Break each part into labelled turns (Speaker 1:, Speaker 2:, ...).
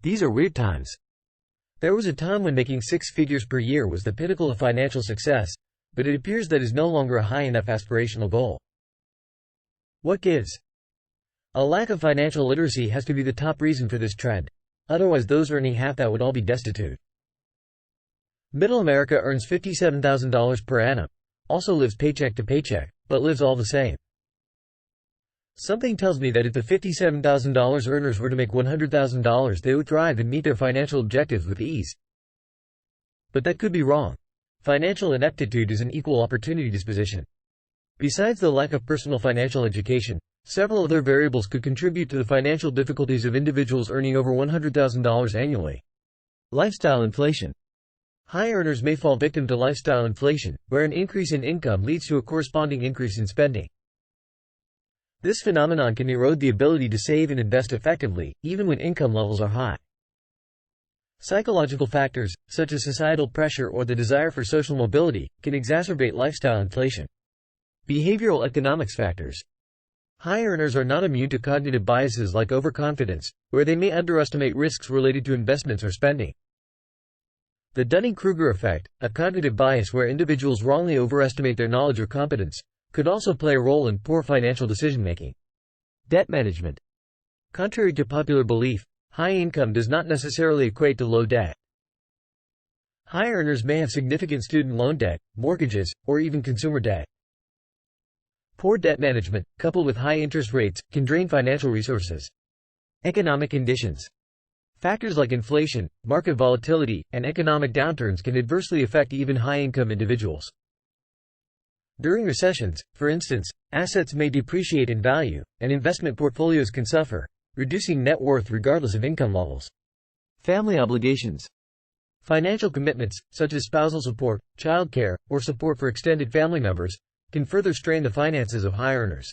Speaker 1: These are weird times. There was a time when making six figures per year was the pinnacle of financial success, but it appears that is no longer a high enough aspirational goal. What gives? A lack of financial literacy has to be the top reason for this trend. Otherwise, those earning half that would all be destitute. Middle America earns $57,000 per annum, also lives paycheck to paycheck, but lives all the same. Something tells me that if the $57,000 earners were to make $100,000, they would thrive and meet their financial objectives with ease. But that could be wrong. Financial ineptitude is an equal opportunity disposition. Besides the lack of personal financial education, several other variables could contribute to the financial difficulties of individuals earning over $100,000 annually. Lifestyle inflation. High earners may fall victim to lifestyle inflation, where an increase in income leads to a corresponding increase in spending. This phenomenon can erode the ability to save and invest effectively, even when income levels are high. Psychological factors, such as societal pressure or the desire for social mobility, can exacerbate lifestyle inflation. Behavioral economics factors. High earners are not immune to cognitive biases like overconfidence, where they may underestimate risks related to investments or spending. The Dunning-Kruger effect, a cognitive bias where individuals wrongly overestimate their knowledge or competence, could also play a role in poor financial decision-making. Debt management. Contrary to popular belief, high income does not necessarily equate to low debt. High earners may have significant student loan debt, mortgages, or even consumer debt. Poor debt management, coupled with high interest rates, can drain financial resources. Economic conditions. Factors like inflation, market volatility, and economic downturns can adversely affect even high-income individuals. During recessions, for instance, assets may depreciate in value, and investment portfolios can suffer, reducing net worth regardless of income levels. Family obligations. Financial commitments, such as spousal support, childcare, or support for extended family members, can further strain the finances of high earners.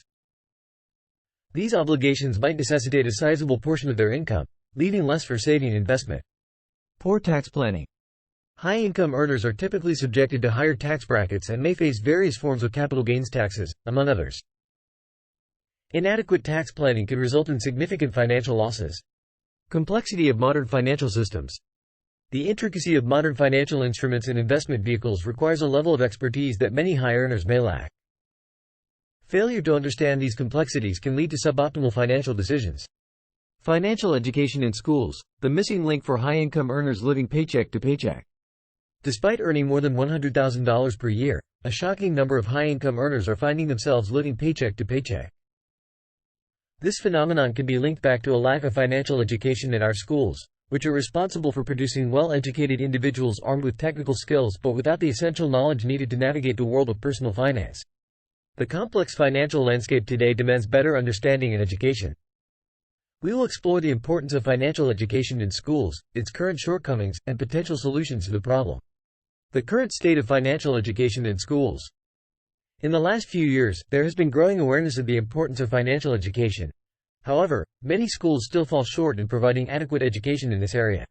Speaker 1: These obligations might necessitate a sizable portion of their income, leaving less for saving and investment. Poor tax planning. High-income earners are typically subjected to higher tax brackets and may face various forms of capital gains taxes, among others. Inadequate tax planning can result in significant financial losses. Complexity of modern financial systems. The intricacy of modern financial instruments and investment vehicles requires a level of expertise that many high earners may lack. Failure to understand these complexities can lead to suboptimal financial decisions. Financial education in schools, the missing link for high-income earners living paycheck to paycheck. Despite earning more than $100,000 per year, a shocking number of high-income earners are finding themselves living paycheck to paycheck. This phenomenon can be linked back to a lack of financial education in our schools, which are responsible for producing well-educated individuals armed with technical skills but without the essential knowledge needed to navigate the world of personal finance. The complex financial landscape today demands better understanding and education. We will explore the importance of financial education in schools, its current shortcomings, and potential solutions to the problem. The current state of financial education in schools. In the last few years, there has been growing awareness of the importance of financial education. However, many schools still fall short in providing adequate education in this area.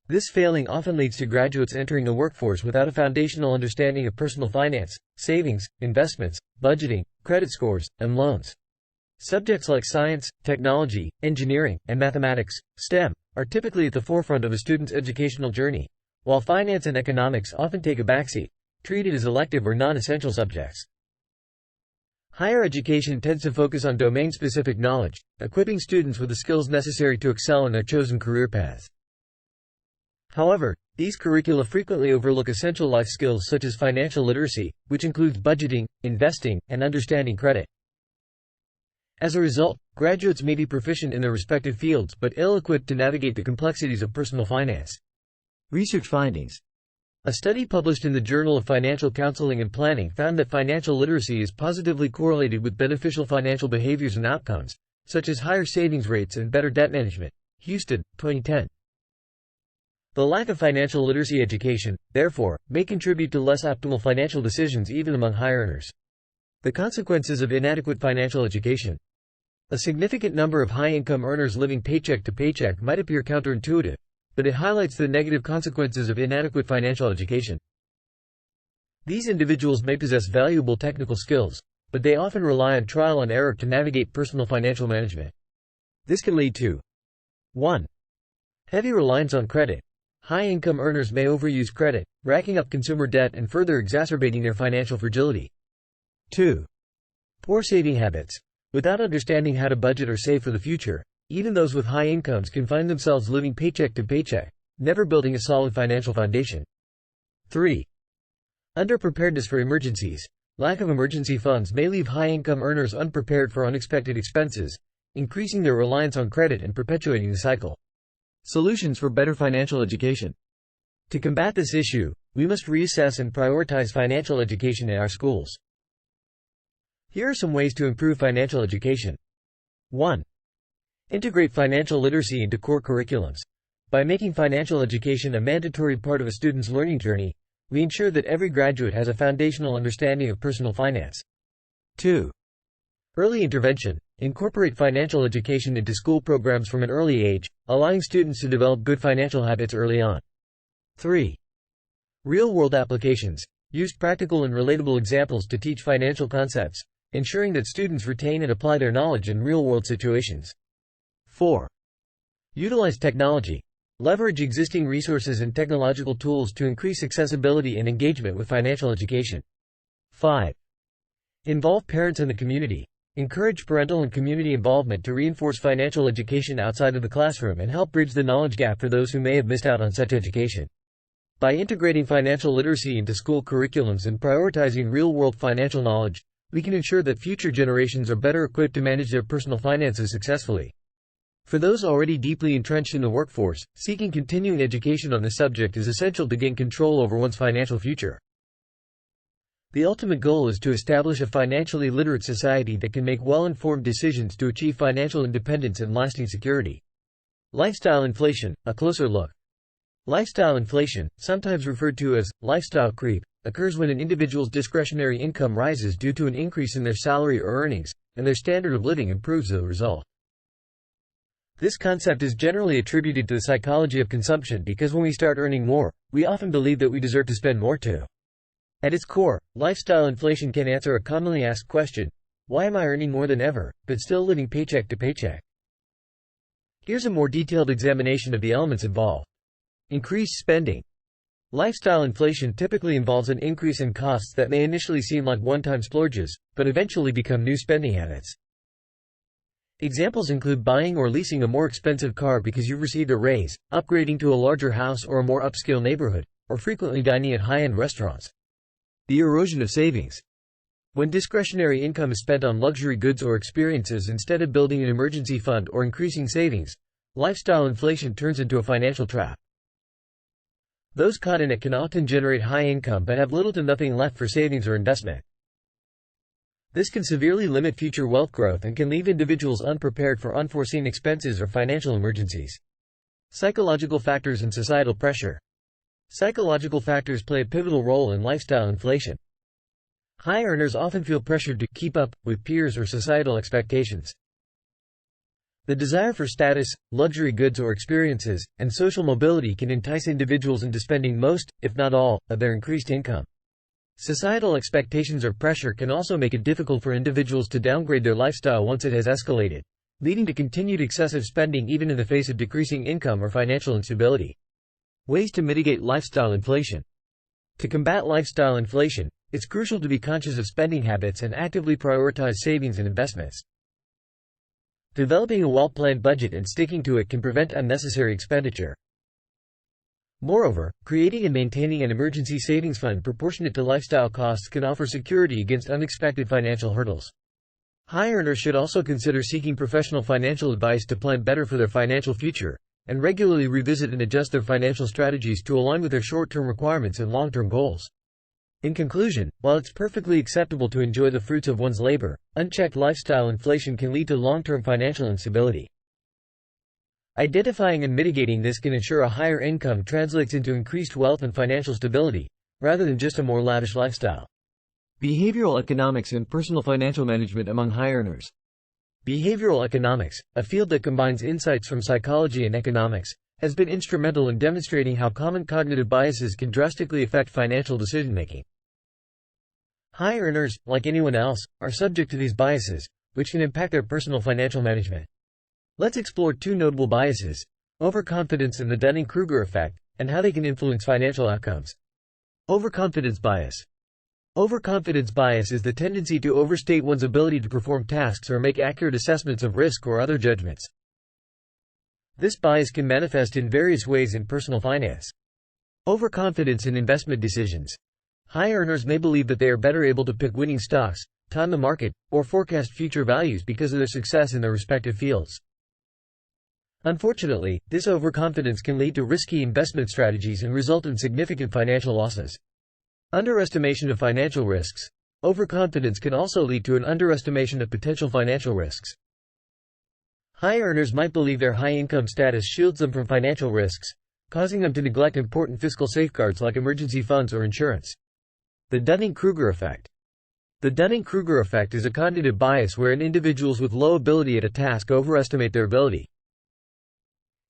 Speaker 1: This failing often leads to graduates entering the workforce without a foundational understanding of personal finance, savings, investments, budgeting, credit scores, and loans. Subjects like science, technology, engineering, and mathematics, STEM, are typically at the forefront of a student's educational journey, while finance and economics often take a backseat, treated as elective or non-essential subjects. Higher education tends to focus on domain-specific knowledge, equipping students with the skills necessary to excel in their chosen career paths. However, these curricula frequently overlook essential life skills such as financial literacy, which includes budgeting, investing, and understanding credit. As a result, graduates may be proficient in their respective fields but ill-equipped to navigate the complexities of personal finance. Research findings. A study published in the Journal of Financial Counseling and Planning found that financial literacy is positively correlated with beneficial financial behaviors and outcomes, such as higher savings rates and better debt management. Houston, 2010. The lack of financial literacy education, therefore, may contribute to less optimal financial decisions even among high earners. The consequences of inadequate financial education. A significant number of high-income earners living paycheck to paycheck might appear counterintuitive, but it highlights the negative consequences of inadequate financial education. These individuals may possess valuable technical skills, but they often rely on trial and error to navigate personal financial management. This can lead to 1. Heavy reliance on credit. High-income earners may overuse credit, racking up consumer debt and further exacerbating their financial fragility. 2. Poor saving habits. Without understanding how to budget or save for the future, even those with high incomes can find themselves living paycheck to paycheck, never building a solid financial foundation. 3. Underpreparedness for emergencies. Lack of emergency funds may leave high-income earners unprepared for unexpected expenses, increasing their reliance on credit and perpetuating the cycle. Solutions for better financial education. To combat this issue, we must reassess and prioritize financial education in our schools. Here are some ways to improve financial education. 1. Integrate financial literacy into core curriculums. By making financial education a mandatory part of a student's learning journey, we ensure that every graduate has a foundational understanding of personal finance. 2. Early intervention. Incorporate financial education into school programs from an early age, allowing students to develop good financial habits early on. 3. Real-world applications. Use practical and relatable examples to teach financial concepts, ensuring that students retain and apply their knowledge in real-world situations. 4. Utilize technology. Leverage existing resources and technological tools to increase accessibility and engagement with financial education. 5. Involve parents and the community. Encourage parental and community involvement to reinforce financial education outside of the classroom and help bridge the knowledge gap for those who may have missed out on such education. By integrating financial literacy into school curriculums and prioritizing real-world financial knowledge, we can ensure that future generations are better equipped to manage their personal finances successfully. For those already deeply entrenched in the workforce, seeking continuing education on this subject is essential to gain control over one's financial future. The ultimate goal is to establish a financially literate society that can make well-informed decisions to achieve financial independence and lasting security. Lifestyle inflation, a closer look. Lifestyle inflation, sometimes referred to as lifestyle creep, occurs when an individual's discretionary income rises due to an increase in their salary or earnings, and their standard of living improves as a result. This concept is generally attributed to the psychology of consumption because when we start earning more, we often believe that we deserve to spend more too. At its core, lifestyle inflation can answer a commonly asked question: why am I earning more than ever, but still living paycheck to paycheck? Here's a more detailed examination of the elements involved. Increased spending. Lifestyle inflation typically involves an increase in costs that may initially seem like one-time splurges, but eventually become new spending habits. Examples include buying or leasing a more expensive car because you've received a raise, upgrading to a larger house or a more upscale neighborhood, or frequently dining at high-end restaurants. The erosion of savings. When discretionary income is spent on luxury goods or experiences instead of building an emergency fund or increasing savings, lifestyle inflation turns into a financial trap. Those caught in it can often generate high income but have little to nothing left for savings or investment. This can severely limit future wealth growth and can leave individuals unprepared for unforeseen expenses or financial emergencies. Psychological factors and societal pressure. Psychological factors play a pivotal role in lifestyle inflation. High earners often feel pressured to keep up with peers or societal expectations. The desire for status, luxury goods or experiences, and social mobility can entice individuals into spending most, if not all, of their increased income. Societal expectations or pressure can also make it difficult for individuals to downgrade their lifestyle once it has escalated, leading to continued excessive spending even in the face of decreasing income or financial instability. Ways to mitigate lifestyle inflation. To combat lifestyle inflation, it's crucial to be conscious of spending habits and actively prioritize savings and investments. Developing a well-planned budget and sticking to it can prevent unnecessary expenditure. Moreover, creating and maintaining an emergency savings fund proportionate to lifestyle costs can offer security against unexpected financial hurdles. High earners should also consider seeking professional financial advice to plan better for their financial future, and regularly revisit and adjust their financial strategies to align with their short-term requirements and long-term goals. In conclusion, while it's perfectly acceptable to enjoy the fruits of one's labor, unchecked lifestyle inflation can lead to long-term financial instability. Identifying and mitigating this can ensure a higher income translates into increased wealth and financial stability, rather than just a more lavish lifestyle. Behavioral economics and personal financial management among high earners. Behavioral economics, a field that combines insights from psychology and economics, has been instrumental in demonstrating how common cognitive biases can drastically affect financial decision-making. High earners, like anyone else, are subject to these biases, which can impact their personal financial management. Let's explore two notable biases: overconfidence and the Dunning-Kruger effect, and how they can influence financial outcomes. Overconfidence bias. Overconfidence bias is the tendency to overstate one's ability to perform tasks or make accurate assessments of risk or other judgments. This bias can manifest in various ways in personal finance. Overconfidence in investment decisions. High earners may believe that they are better able to pick winning stocks, time the market, or forecast future values because of their success in their respective fields. Unfortunately, this overconfidence can lead to risky investment strategies and result in significant financial losses. Underestimation of financial risks. Overconfidence can also lead to an underestimation of potential financial risks. High earners might believe their high income status shields them from financial risks, causing them to neglect important fiscal safeguards like emergency funds or insurance. The Dunning-Kruger effect. The Dunning-Kruger effect is a cognitive bias wherein individuals with low ability at a task overestimate their ability.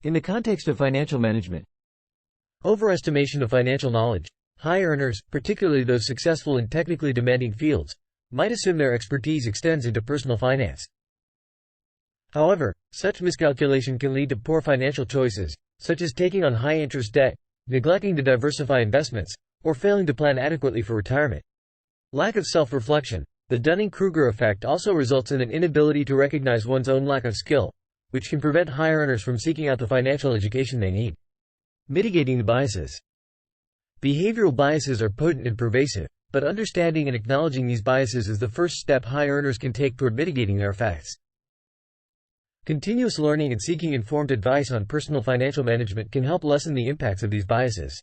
Speaker 1: In the context of financial management, overestimation of financial knowledge. High earners, particularly those successful in technically demanding fields, might assume their expertise extends into personal finance. However, such miscalculation can lead to poor financial choices, such as taking on high-interest debt, neglecting to diversify investments, or failing to plan adequately for retirement. Lack of self-reflection. The Dunning-Kruger effect also results in an inability to recognize one's own lack of skill, which can prevent high earners from seeking out the financial education they need. Mitigating the biases. Behavioral biases are potent and pervasive, but understanding and acknowledging these biases is the first step high earners can take toward mitigating their effects. Continuous learning and seeking informed advice on personal financial management can help lessen the impacts of these biases.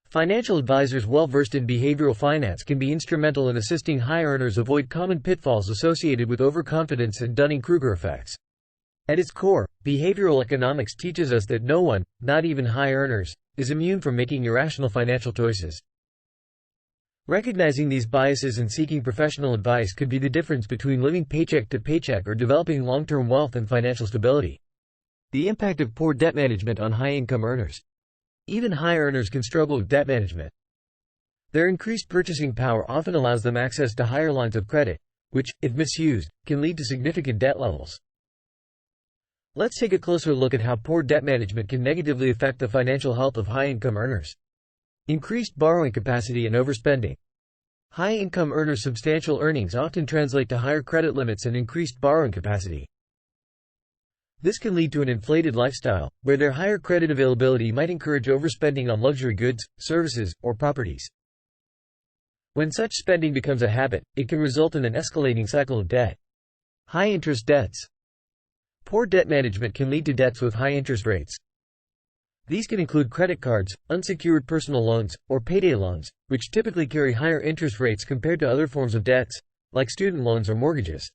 Speaker 1: Financial advisors well-versed in behavioral finance can be instrumental in assisting high earners avoid common pitfalls associated with overconfidence and Dunning-Kruger effects. At its core, behavioral economics teaches us that no one, not even high earners, is immune from making irrational financial choices. Recognizing these biases and seeking professional advice could be the difference between living paycheck to paycheck or developing long-term wealth and financial stability. The impact of poor debt management on high-income earners. Even high earners can struggle with debt management. Their increased purchasing power often allows them access to higher lines of credit, which, if misused, can lead to significant debt levels. Let's take a closer look at how poor debt management can negatively affect the financial health of high-income earners. Increased borrowing capacity and overspending. High-income earners' substantial earnings often translate to higher credit limits and increased borrowing capacity. This can lead to an inflated lifestyle, where their higher credit availability might encourage overspending on luxury goods, services, or properties. When such spending becomes a habit, it can result in an escalating cycle of debt. High-interest debts. Poor debt management can lead to debts with high interest rates. These can include credit cards, unsecured personal loans, or payday loans, which typically carry higher interest rates compared to other forms of debts, like student loans or mortgages.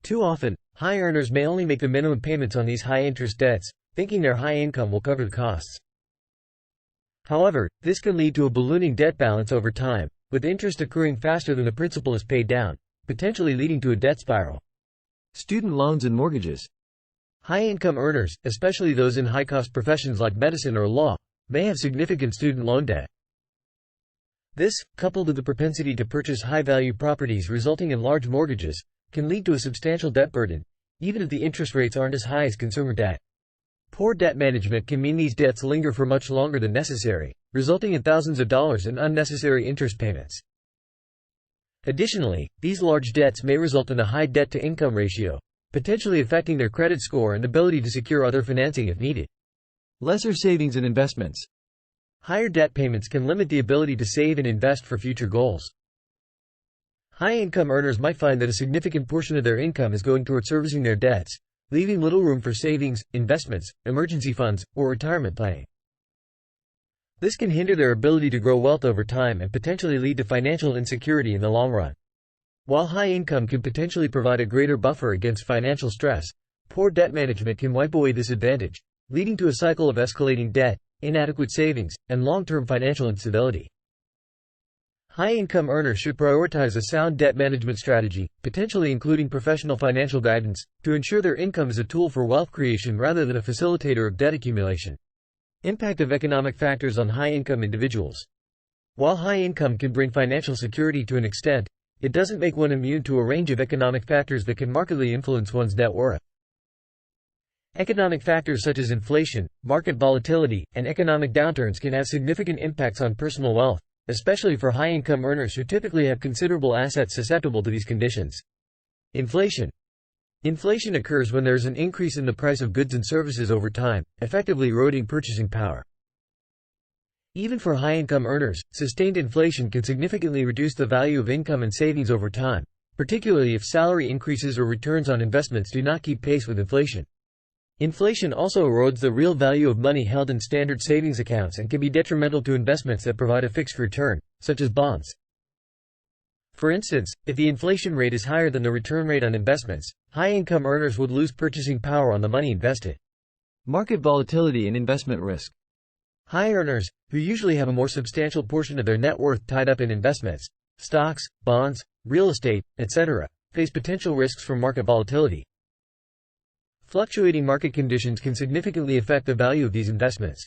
Speaker 1: Too often, high earners may only make the minimum payments on these high-interest debts, thinking their high income will cover the costs. However, this can lead to a ballooning debt balance over time, with interest accruing faster than the principal is paid down, potentially leading to a debt spiral. Student loans and mortgages. High-income earners, especially those in high-cost professions like medicine or law, may have significant student loan debt. This, coupled with the propensity to purchase high-value properties resulting in large mortgages, can lead to a substantial debt burden, even if the interest rates aren't as high as consumer debt. Poor debt management can mean these debts linger for much longer than necessary, resulting in thousands of dollars in unnecessary interest payments. Additionally, these large debts may result in a high debt-to-income ratio, potentially affecting their credit score and ability to secure other financing if needed. Lesser savings and investments. Higher debt payments can limit the ability to save and invest for future goals. High-income earners might find that a significant portion of their income is going toward servicing their debts, leaving little room for savings, investments, emergency funds, or retirement planning. This can hinder their ability to grow wealth over time and potentially lead to financial insecurity in the long run. While high income can potentially provide a greater buffer against financial stress, poor debt management can wipe away this advantage, leading to a cycle of escalating debt, inadequate savings, and long-term financial instability. High-income earners should prioritize a sound debt management strategy, potentially including professional financial guidance, to ensure their income is a tool for wealth creation rather than a facilitator of debt accumulation. Impact of economic factors on high-income individuals. While high income can bring financial security to an extent, it doesn't make one immune to a range of economic factors that can markedly influence one's net worth. Economic factors such as inflation, market volatility, and economic downturns can have significant impacts on personal wealth, especially for high-income earners who typically have considerable assets susceptible to these conditions. Inflation. Inflation occurs when there is an increase in the price of goods and services over time, effectively eroding purchasing power. Even for high-income earners, sustained inflation can significantly reduce the value of income and savings over time, particularly if salary increases or returns on investments do not keep pace with inflation. Inflation also erodes the real value of money held in standard savings accounts and can be detrimental to investments that provide a fixed return, such as bonds. For instance, if the inflation rate is higher than the return rate on investments, high-income earners would lose purchasing power on the money invested. Market volatility and investment risk. High earners, who usually have a more substantial portion of their net worth tied up in investments, stocks, bonds, real estate, etc., face potential risks from market volatility. Fluctuating market conditions can significantly affect the value of these investments.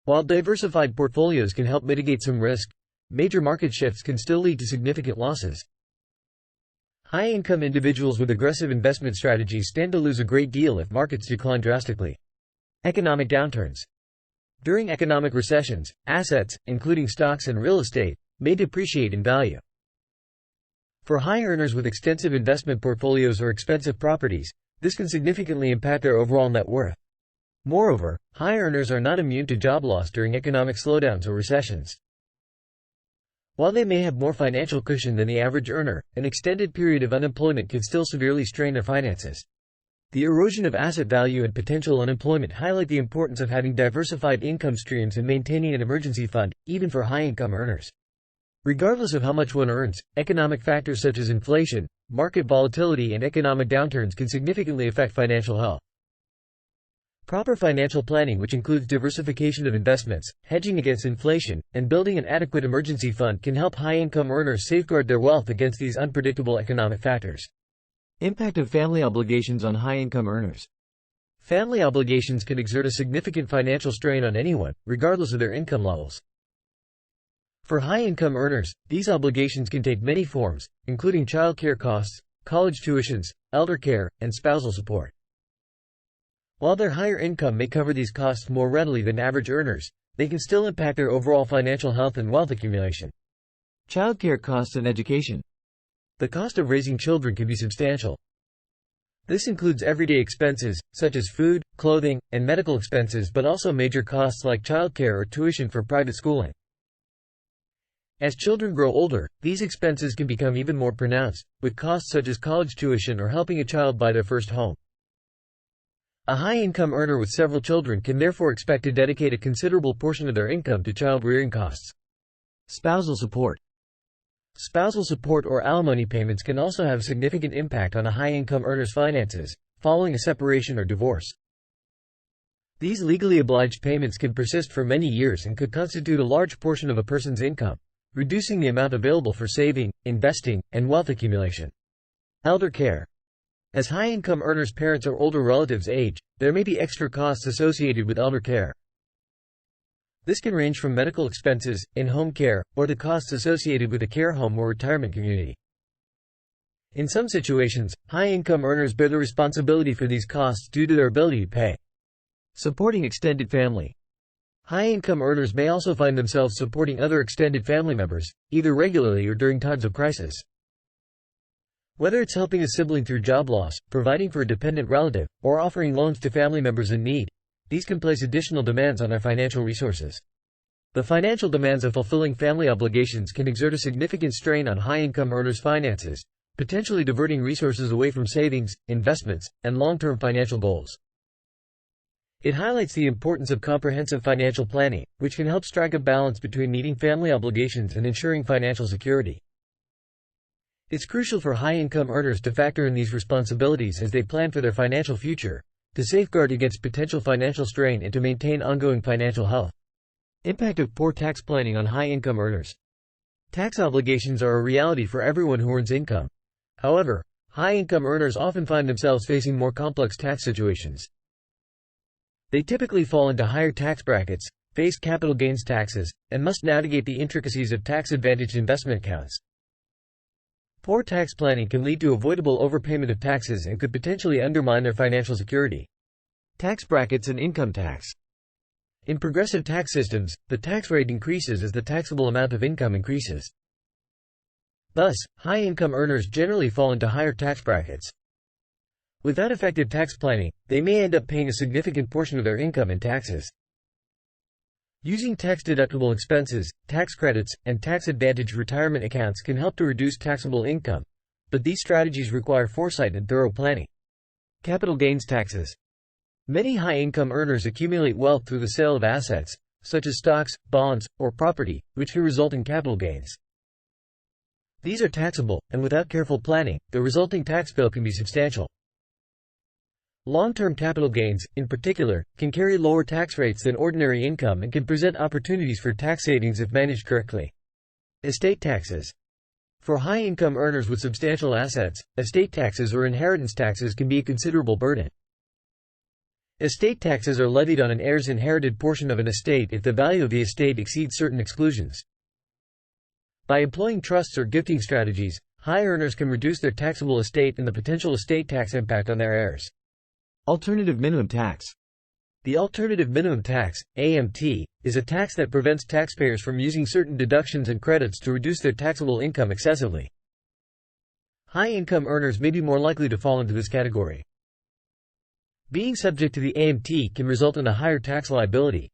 Speaker 1: While diversified portfolios can help mitigate some risk, major market shifts can still lead to significant losses. High-income individuals with aggressive investment strategies stand to lose a great deal if markets decline drastically. Economic downturns. During economic recessions, assets, including stocks and real estate, may depreciate in value. For high earners with extensive investment portfolios or expensive properties, this can significantly impact their overall net worth. Moreover, high earners are not immune to job loss during economic slowdowns or recessions. While they may have more financial cushion than the average earner, an extended period of unemployment can still severely strain their finances. The erosion of asset value and potential unemployment highlight the importance of having diversified income streams and maintaining an emergency fund, even for high-income earners. Regardless of how much one earns, economic factors such as inflation, market volatility, and economic downturns can significantly affect financial health. Proper financial planning, which includes diversification of investments, hedging against inflation, and building an adequate emergency fund, can help high-income earners safeguard their wealth against these unpredictable economic factors. Impact of family obligations on high-income earners. Family obligations can exert a significant financial strain on anyone, regardless of their income levels. For high-income earners, these obligations can take many forms, including child care costs, college tuitions, elder care, and spousal support. While their higher income may cover these costs more readily than average earners, they can still impact their overall financial health and wealth accumulation. Child care costs and education. The cost of raising children can be substantial. This includes everyday expenses, such as food, clothing, and medical expenses, but also major costs like childcare or tuition for private schooling. As children grow older, these expenses can become even more pronounced, with costs such as college tuition or helping a child buy their first home. A high-income earner with several children can therefore expect to dedicate a considerable portion of their income to child-rearing costs. Spousal support. Spousal support or alimony payments can also have significant impact on a high-income earner's finances, following a separation or divorce. These legally obliged payments can persist for many years and could constitute a large portion of a person's income, reducing the amount available for saving, investing, and wealth accumulation. Elder care. As high-income earners' parents or older relatives age, there may be extra costs associated with elder care. This can range from medical expenses, in-home care, or the costs associated with a care home or retirement community. In some situations, high-income earners bear the responsibility for these costs due to their ability to pay. Supporting extended family. High-income earners may also find themselves supporting other extended family members, either regularly or during times of crisis. Whether it's helping a sibling through job loss, providing for a dependent relative, or offering loans to family members in need, these can place additional demands on our financial resources. The financial demands of fulfilling family obligations can exert a significant strain on high-income earners' finances, potentially diverting resources away from savings, investments, and long-term financial goals. It highlights the importance of comprehensive financial planning, which can help strike a balance between meeting family obligations and ensuring financial security. It's crucial for high-income earners to factor in these responsibilities as they plan for their financial future, to safeguard against potential financial strain and to maintain ongoing financial health. Impact of poor tax planning on high-income earners. Tax obligations are a reality for everyone who earns income. However, high-income earners often find themselves facing more complex tax situations. They typically fall into higher tax brackets, face capital gains taxes, and must navigate the intricacies of tax-advantaged investment accounts. Poor tax planning can lead to avoidable overpayment of taxes and could potentially undermine their financial security. Tax brackets and income tax. In progressive tax systems, the tax rate increases as the taxable amount of income increases. Thus, high-income earners generally fall into higher tax brackets. Without effective tax planning, they may end up paying a significant portion of their income in taxes. Using tax-deductible expenses, tax credits, and tax-advantaged retirement accounts can help to reduce taxable income, but these strategies require foresight and thorough planning. Capital gains taxes. Many high-income earners accumulate wealth through the sale of assets, such as stocks, bonds, or property, which can result in capital gains. These are taxable, and without careful planning, the resulting tax bill can be substantial. Long-term capital gains, in particular, can carry lower tax rates than ordinary income and can present opportunities for tax savings if managed correctly. Estate taxes. For high-income earners with substantial assets, estate taxes or inheritance taxes can be a considerable burden. Estate taxes are levied on an heir's inherited portion of an estate if the value of the estate exceeds certain exclusions. By employing trusts or gifting strategies, high earners can reduce their taxable estate and the potential estate tax impact on their heirs. Alternative minimum tax. The alternative minimum tax, AMT, is a tax that prevents taxpayers from using certain deductions and credits to reduce their taxable income excessively. High-income earners may be more likely to fall into this category. Being subject to the AMT can result in a higher tax liability.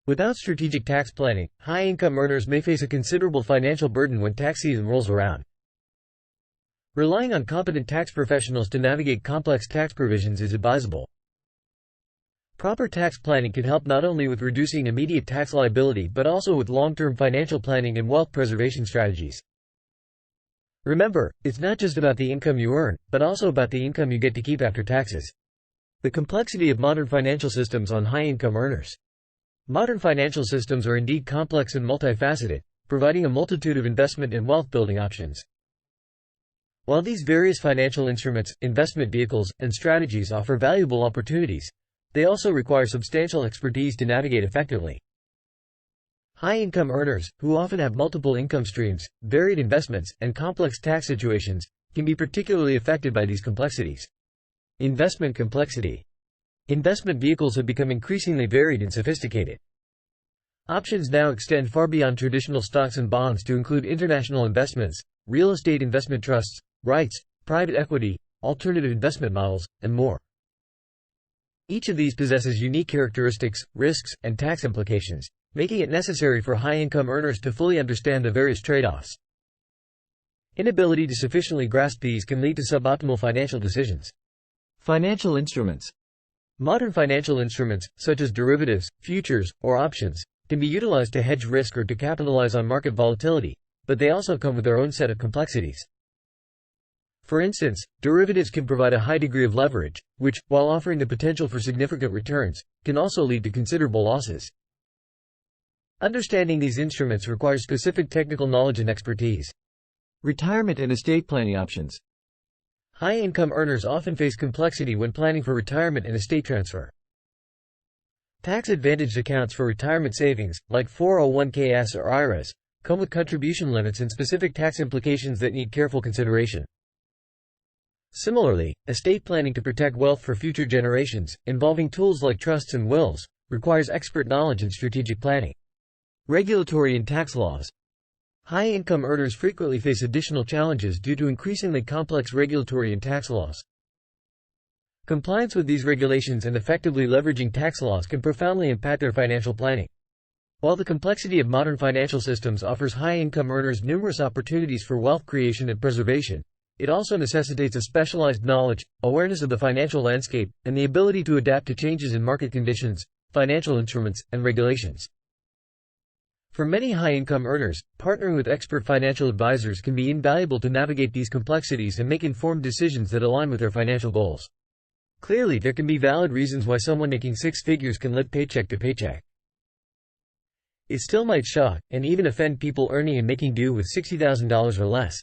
Speaker 1: Without strategic tax planning, high-income earners may face a considerable financial burden when tax season rolls around. Relying on competent tax professionals to navigate complex tax provisions is advisable. Proper tax planning can help not only with reducing immediate tax liability but also with long-term financial planning and wealth preservation strategies. Remember, it's not just about the income you earn, but also about the income you get to keep after taxes. The complexity of modern financial systems on high-income earners. Modern financial systems are indeed complex and multifaceted, providing a multitude of investment and wealth-building options. While these various financial instruments, investment vehicles, and strategies offer valuable opportunities, they also require substantial expertise to navigate effectively. High-income earners, who often have multiple income streams, varied investments, and complex tax situations, can be particularly affected by these complexities. Investment complexity. Investment vehicles have become increasingly varied and sophisticated. Options now extend far beyond traditional stocks and bonds to include international investments, real estate investment trusts, REITs, private equity, alternative investment models, and more. Each of these possesses unique characteristics, risks, and tax implications, making it necessary for high-income earners to fully understand the various trade-offs. Inability to sufficiently grasp these can lead to suboptimal financial decisions. Financial instruments. Modern financial instruments, such as derivatives, futures, or options, can be utilized to hedge risk or to capitalize on market volatility, but they also come with their own set of complexities. For instance, derivatives can provide a high degree of leverage, which, while offering the potential for significant returns, can also lead to considerable losses. Understanding these instruments requires specific technical knowledge and expertise. Retirement and estate planning options. High-income earners often face complexity when planning for retirement and estate transfer. Tax-advantaged accounts for retirement savings, like 401ks or IRAs, come with contribution limits and specific tax implications that need careful consideration. Similarly, estate planning to protect wealth for future generations, involving tools like trusts and wills, requires expert knowledge and strategic planning. Regulatory and tax laws. High-income earners frequently face additional challenges due to increasingly complex regulatory and tax laws. Compliance with these regulations and effectively leveraging tax laws can profoundly impact their financial planning. While the complexity of modern financial systems offers high-income earners numerous opportunities for wealth creation and preservation, it also necessitates a specialized knowledge, awareness of the financial landscape, and the ability to adapt to changes in market conditions, financial instruments, and regulations. For many high-income earners, partnering with expert financial advisors can be invaluable to navigate these complexities and make informed decisions that align with their financial goals. Clearly, there can be valid reasons why someone making six figures can live paycheck to paycheck. It still might shock, and even offend people earning and making do with $60,000 or less.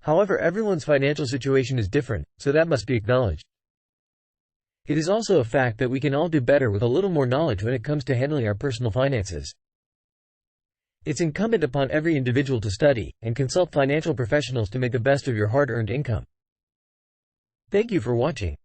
Speaker 1: However, everyone's financial situation is different, so that must be acknowledged. It is also a fact that we can all do better with a little more knowledge when it comes to handling our personal finances. It's incumbent upon every individual to study and consult financial professionals to make the best of your hard-earned income. Thank you for watching.